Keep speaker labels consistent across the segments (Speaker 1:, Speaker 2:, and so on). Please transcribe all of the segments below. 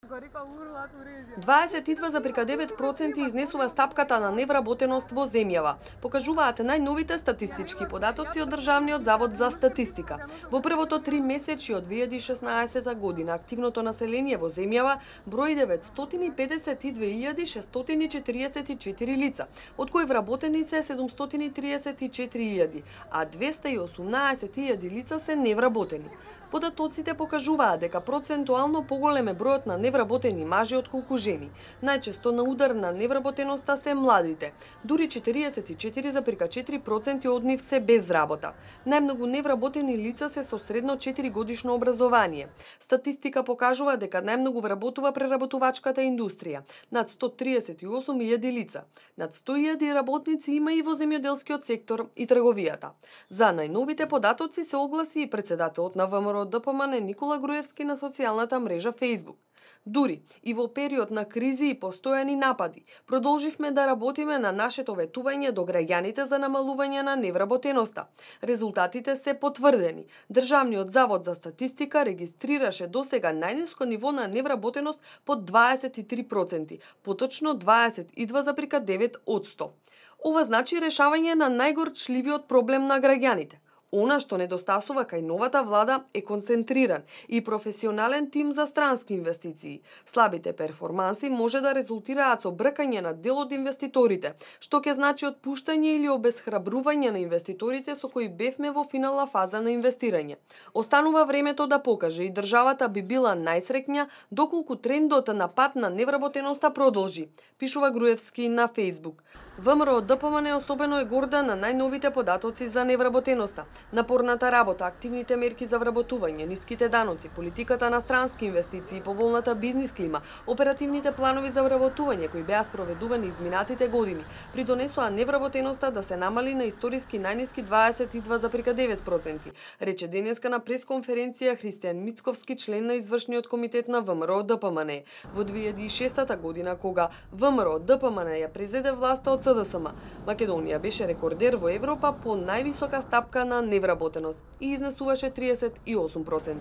Speaker 1: 22,9% изнесува стапката на невработеност во земјава, покажуваат најновите статистички податоци од Државниот завод за статистика. Во првото 3 месечи од 2016 година активното население во земјава брои 952.644 лица, од кои вработени се 734.000, а 218.000 лица се невработени. Податоците покажуваат дека процентуално поголем е бројот на невработени мажи отколку жени. Најчесто на удар на невработеноста се младите. Дури 44,4% од нив се без работа. Најмногу невработени лица се со средно 4 годишно образование. Статистика покажува дека најмногу вработува преработувачката индустрија, над 138.000 лица. Над 100.000 работници има и во земјоделскиот сектор и трговијата. За најновите податоци се огласи и председателот на ВМРО ДПМН Никола Груевски на социјалната мрежа Facebook. Дури и во период на кризи и постојани напади, продолживме да работиме на нашето ветување до граѓаните за намалување на невработеноста. Резултатите се потврдени. Државниот завод за статистика регистрираше досега најниско ниво на невработеност под 23%, поточно 22,9%. Ова значи решавање на најгорчливиот проблем на граѓаните. Она што недостасува кај новата влада е концентриран и професионален тим за странски инвестиции. Слабите перформанси може да резултираат со бркање на дел од инвеститорите, што ќе значи отпуштање или обесхрабрување на инвеститорите со кои бевме во финална фаза на инвестирање. Останува времето да покаже и државата би била најсреќна доколку трендот на пат на невработеноста продолжи, пишува Груевски на Facebook. ВМРО ДПМН особено е горда на најновите податоци за невработеноста. Напорната работа, активните мерки за вработување, ниските даноци, политиката на странски инвестиции, поволната бизнис клима, оперативните планови за вработување кои беа спроведувани изминатите години, придонесоа невработеноста да се намали на историски најниски 22,9%, рече денеска на пресконференција Христијан Мицковски, член на извршниот комитет на ВМРО ДПМН. Во 2006 година, кога ВМРО ДПМН ја презеде власта од СДСМ, Македонија беше рекордер во Европа по највисока стапка на невработеност и изнесуваше 38%.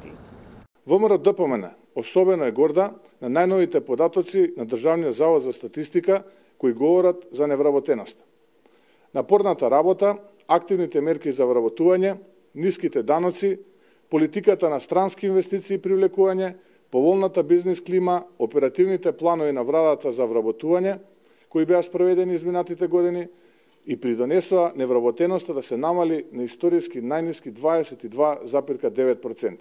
Speaker 2: ВМРО ДПМН особено е горда на најновите податоци на Државниот завод за статистика кои говорат за невработеност. Напорната работа, активните мерки за вработување, ниските даноци, политиката на странски инвестиции и привлекување, поволната бизнис клима, оперативните планови на владата за вработување кои беа спроведени изминатите години и придонесоа невработеноста да се намали на историски најниски 22,9%.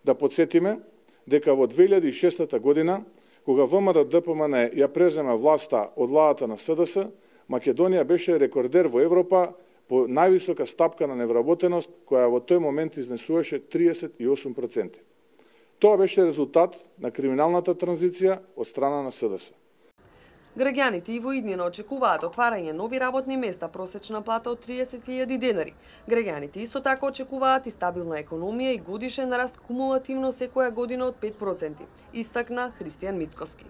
Speaker 2: Да подсетиме дека во 2006 година, кога ВМРО ДПМН ја презема власта од владата на СДС, Македонија беше рекордер во Европа по највисока стапка на невработеност, која во тој момент изнесуваше 38%. Тоа беше резултат на криминалната транзиција од страна на СДС.
Speaker 1: Граѓаните и во иднина очекуваат отварање нови работни места, просечна плата од 30.000 денари. Граѓаните исто така очекуваат и стабилна економија и годишен раст кумулативно секоја година од 5%, истакна Христијан Мицковски.